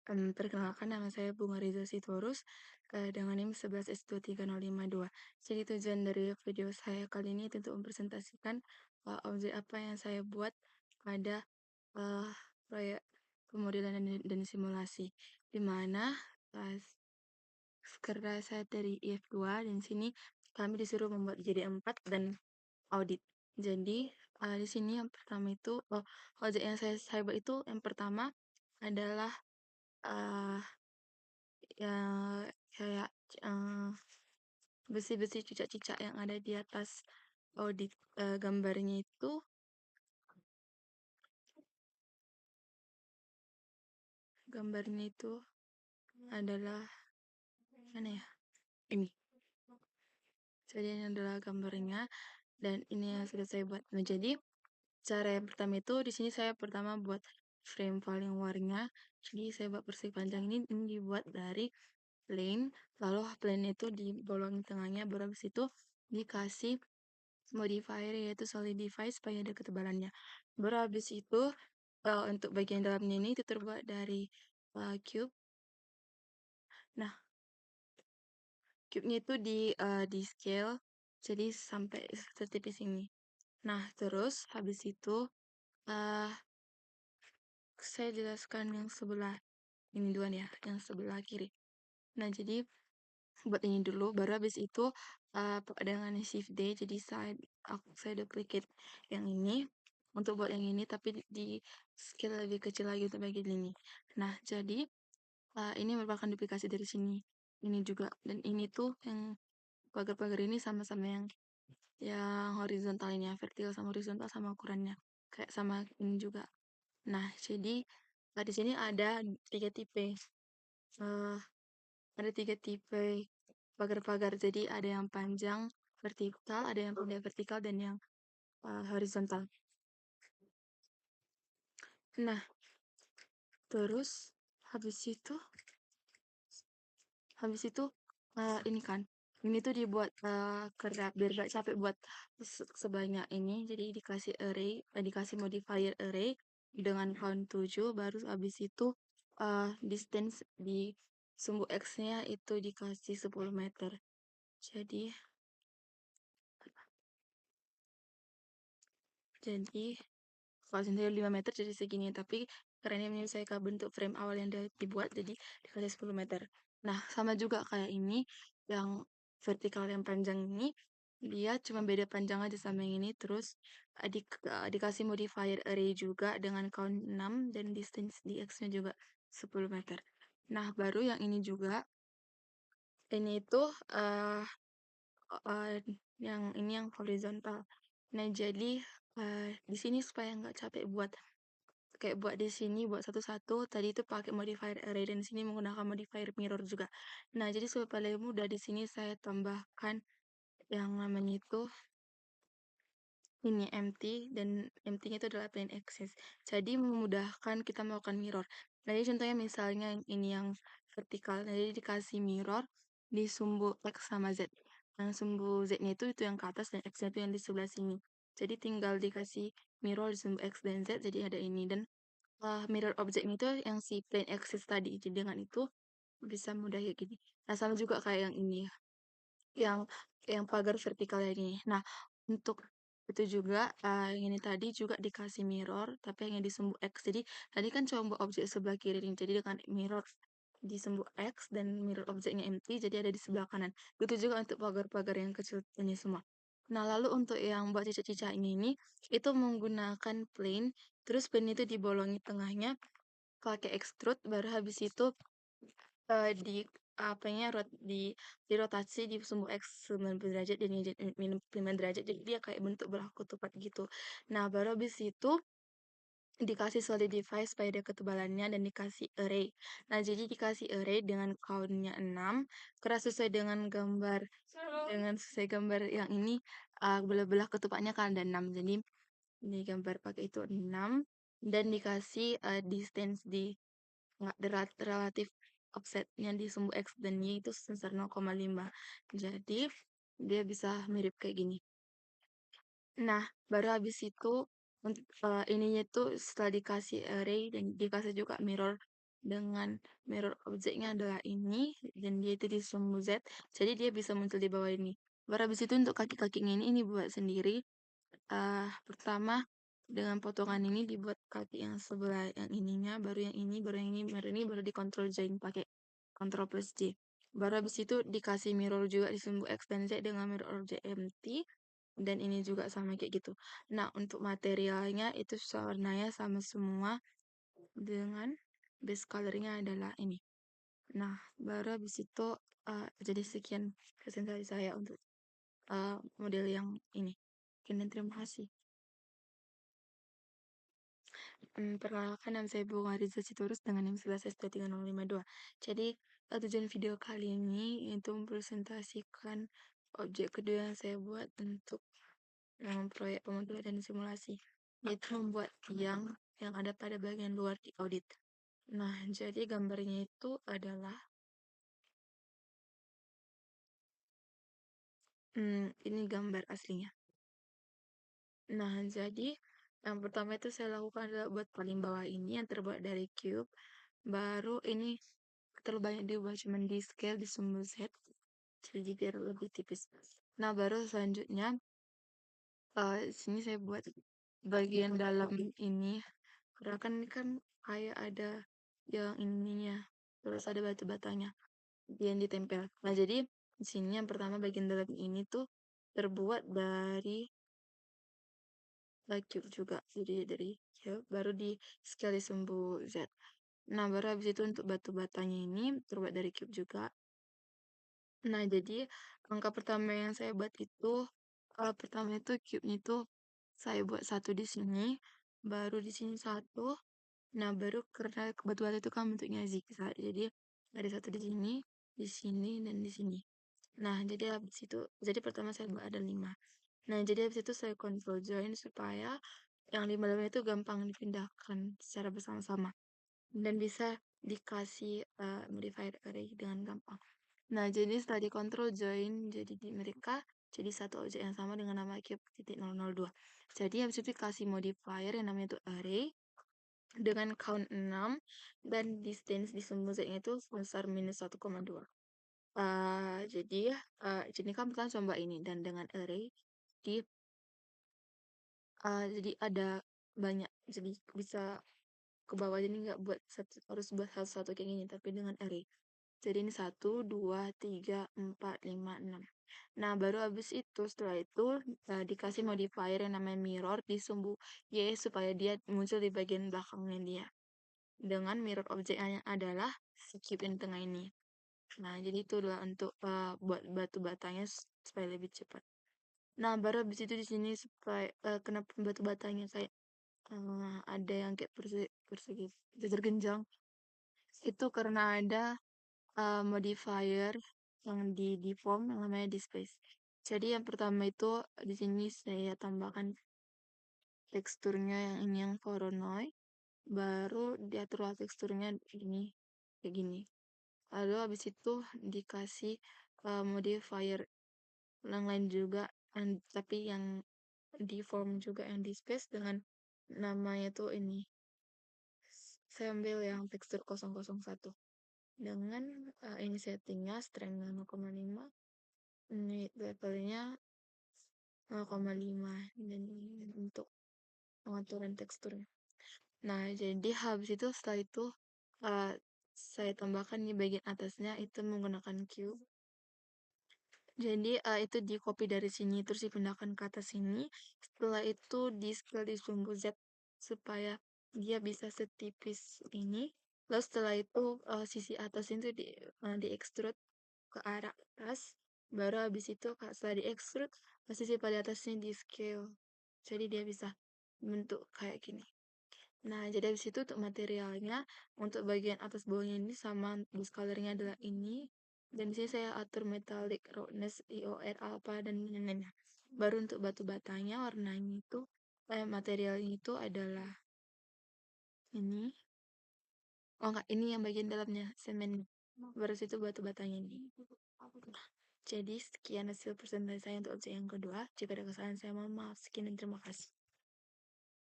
Perkenalkan nama saya Bunga Riza Sitorus, dengan NIM 11S23052. Jadi tujuan dari video saya kali ini untuk mempresentasikan, objek apa yang saya buat pada, eee, proyek pemodelan dan simulasi. Di mana, karena saya dari IF2 dan sini kami disuruh membuat JD4 dan audit. Jadi, di sini yang pertama itu objek yang saya buat itu yang pertama adalah, eee ya kayak, eee, besi-besi cicak-cicak yang ada di atas audit, gambarnya itu adalah mana ya, ini. Jadi ini adalah gambarnya dan ini yang sudah saya buat. Nah, jadi cara yang pertama itu di sini saya pertama buat frame paling luarnya. Jadi saya buat persegi panjang ini dibuat dari plane, lalu plane itu dibolongin tengahnya, baru habis itu dikasih modifier yaitu solidify supaya ada ketebalannya. Baru habis itu untuk bagian dalamnya ini itu terbuat dari cube. Nah, cube-nya itu di scale jadi sampai setipis ini. Nah, terus habis itu uh, saya jelaskan yang sebelah ini duluan ya, yang sebelah kiri. Nah, jadi buat ini dulu, baru habis itu dengan shift D, jadi saya duplicate yang ini untuk buat yang ini, tapi di scale lebih kecil lagi untuk bagian ini. Nah, jadi ini merupakan duplikasi dari sini, ini juga, dan ini tuh yang pagar-pagar ini sama-sama yang horizontal ini ya, vertikal sama horizontal sama ukurannya, kayak sama ini juga. Nah, jadi di sini ada tiga tipe. eh ada tiga tipe pagar-pagar. Jadi ada yang panjang vertikal, ada yang pendek vertikal, dan yang horizontal. Nah, terus habis itu ini kan, ini tuh dibuat kerap biar gak capek buat sebanyak ini. Jadi dikasih modifier array dengan count 7, baru habis itu distance di sumbu X-nya itu dikasih 10 meter. Jadi kalau sendiri 5 meter jadi segini, tapi karena ini menyesuaikan bentuk frame awal yang dibuat, jadi dikasih 10 meter. Nah, sama juga kayak ini, yang vertikal yang panjang ini, dia cuma beda panjang aja sama yang ini, terus dikasih modifier array juga dengan count 6, dan distance di X-nya juga 10 meter. Nah, baru yang ini juga, ini itu yang ini yang horizontal. Nah, jadi di sini supaya nggak capek buat kayak buat di sini buat satu-satu, tadi itu pakai modifier array dan di sini menggunakan modifier mirror juga. Nah, jadi supaya lebih mudah di sini saya tambahkan yang namanya itu ini empty, dan empty-nya itu adalah plain access. Jadi memudahkan kita melakukan mirror. Nah, jadi contohnya misalnya ini yang vertikal, nah, jadi dikasih mirror di sumbu X sama Z. Yang sumbu Z-nya itu yang ke atas dan X-nya itu yang di sebelah sini. Jadi tinggal dikasih mirror di sumbu X dan Z, jadi ada ini. Dan mirror objeknya itu yang si plain axis tadi. Jadi dengan itu bisa mudah kayak gini. Nah, sama juga kayak yang ini ya, yang pagar vertikal yang ini. Nah, untuk itu juga yang ini tadi juga dikasih mirror, tapi hanya di sumbu X. Jadi tadi kan cuma buat objek sebelah kiri nih. Jadi dengan mirror di sumbu X dan mirror objeknya empty, jadi ada di sebelah kanan. Begitu juga untuk pagar-pagar yang kecil ini semua. Nah, lalu untuk yang buat cicak-cicak ini itu menggunakan plane, terus plane itu dibolongi tengahnya pakai extrude, baru habis itu di apanya dirotasi di sumbu X 90 derajat dan Y minus 5 derajat, jadi dia kayak bentuk belah ketupat gitu. Nah, baru habis itu dikasih solidify supaya ada ketebalannya dan dikasih array. Nah, jadi dikasih array dengan count-nya 6 karena sesuai dengan sesuai gambar yang ini belah-belah ketupatnya kan ada 6. Jadi ini gambar pakai itu 6 dan dikasih distance di relatif offsetnya di sumbu X dan Y itu sebesar 0,5. Jadi dia bisa mirip kayak gini. Nah, baru habis itu untuk ininya tuh setelah dikasih array dan dikasih juga mirror dengan mirror objeknya adalah ini, dan dia itu di sumbu Z, jadi dia bisa muncul di bawah ini. Baru habis itu untuk kaki-kakinya ini buat sendiri. Pertama dengan potongan ini dibuat kaki yang sebelah yang ininya, baru yang ini, baru yang ini, baru di control join pakai Ctrl plus J. Baru habis itu dikasih mirror juga di sumbu X dan Z dengan mirror object empty, dan ini juga sama kayak gitu. Nah, untuk materialnya itu warnanya sama semua dengan base colornya adalah ini. Nah, baru habis itu jadi sekian presentasi saya untuk model yang ini. Oke, dan terima kasih. Perkenalkan, nama saya Bunga Riza Sitorus dengan NIM 11S23052. Jadi, tujuan video kali ini itu mempresentasikan objek kedua yang saya buat untuk proyek pemodelan dan simulasi, yaitu membuat yang ada pada bagian luar di audit. Nah, jadi gambarnya itu adalah ini gambar aslinya. Nah, jadi yang pertama itu saya lakukan adalah buat paling bawah ini yang terbuat dari cube. Baru ini terlalu banyak diubah cuman di scale di sumbu Z, jadi biar lebih tipis. Nah, baru selanjutnya sini saya buat bagian dalam ini, karena kan ini kan kayak ada yang ininya, terus ada batu-batanya yang ditempel. Nah, jadi di sini yang pertama bagian dalam ini tuh terbuat dari cube juga, jadi dari cube baru di scale di sumbu Z. Nah, baru habis itu untuk batu batanya ini terbuat dari cube juga. Nah, jadi angka pertama yang saya buat itu pertama itu cube-nya itu saya buat satu di sini, baru di sini satu. Nah, baru karena batu bata itu kan bentuknya zigzag, jadi ada satu di sini, dan di sini. Nah, jadi habis itu, jadi pertama saya buat ada 5. Nah, jadi habis itu saya control join supaya yang 5 itu gampang dipindahkan secara bersama-sama dan bisa dikasih modifier array dengan gampang. Nah, jadi setelah dikontrol join, jadi mereka jadi satu objek yang sama dengan nama cube titik 002. Jadi habis itu dikasih modifier yang namanya itu array dengan count 6 dan distance di sumbu Z-nya itu sebesar minus 1,2. Jadi kan kita coba ini dan dengan array di jadi ada banyak, jadi bisa ke bawah, jadi nggak buat harus buat satu-satu kayak gini, tapi dengan array. Jadi ini 1, 2, 3, 4, 5, 6. Nah, baru habis itu setelah itu dikasih modifier yang namanya mirror di sumbu Y supaya dia muncul di bagian belakangnya dia. Dengan mirror objeknya adalah si cube yang tengah ini. Nah, jadi itu adalah untuk buat batu batanya supaya lebih cepat. Nah, baru habis itu di sini supaya kenapa batu batanya kayak ada yang kayak persegi tergenjang, itu karena ada modifier yang di deform yang namanya displace. Jadi yang pertama itu di sini saya tambahkan teksturnya yang ini yang Voronoi, baru diatur teksturnya ini kayak gini. Lalu habis itu dikasih modifier yang lain juga, tapi yang deform juga yang displace dengan namanya tuh ini. Saya ambil yang tekstur 001 dengan ini settingnya strength 0,5, ini levelnya 0,5, dan ini untuk pengaturan teksturnya. Nah, jadi habis itu setelah itu saya tambahkan di bagian atasnya itu menggunakan cube. Jadi itu di copy dari sini terus dipindahkan ke atas sini. Setelah itu di scale di sumbu Z supaya dia bisa setipis ini. Lalu setelah itu sisi atas itu di extrude ke arah atas. Baru habis itu setelah di extrude sisi pada atasnya di scale. Jadi dia bisa bentuk kayak gini. Nah, jadi habis itu untuk materialnya, untuk bagian atas bawahnya ini sama base colornya adalah ini. Dan di sini saya atur metallic, roughness, IOR, alpha, dan lain-lainnya. Baru untuk batu batanya warnanya itu, materialnya itu adalah ini. Oh enggak, ini yang bagian dalamnya, semen. Baru itu batu batanya ini. Jadi sekian hasil presentasi saya untuk objek yang kedua. Jika ada kesalahan saya mohon maaf. Sekian dan terima kasih.